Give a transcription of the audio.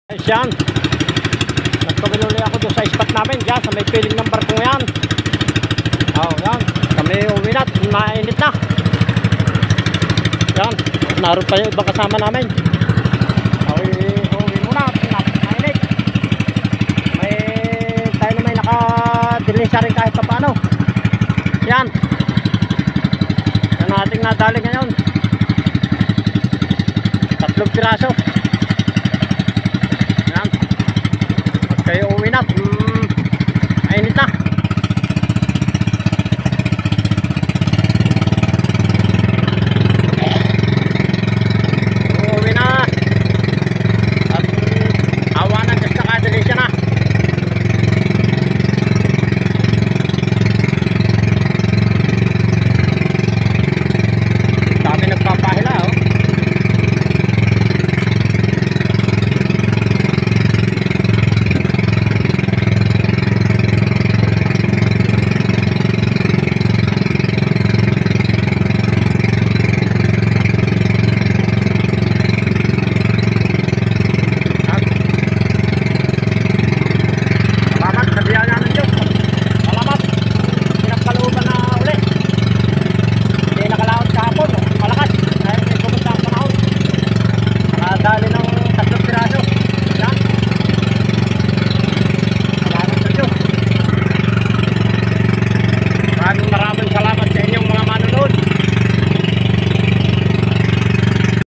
Guys, yan. Nagpagululi ako doon sa spot namin. Yan, sa may piling ng barkong yan. Yan. Kami uwi na. Mainit na. Yan. Naroon pa yung ibang kasama namin. Uwi muna. Mainit. Tayo na may nakadilisya rin kahit pa paano. Yan. Yan nating nadali ngayon. 3 piraso.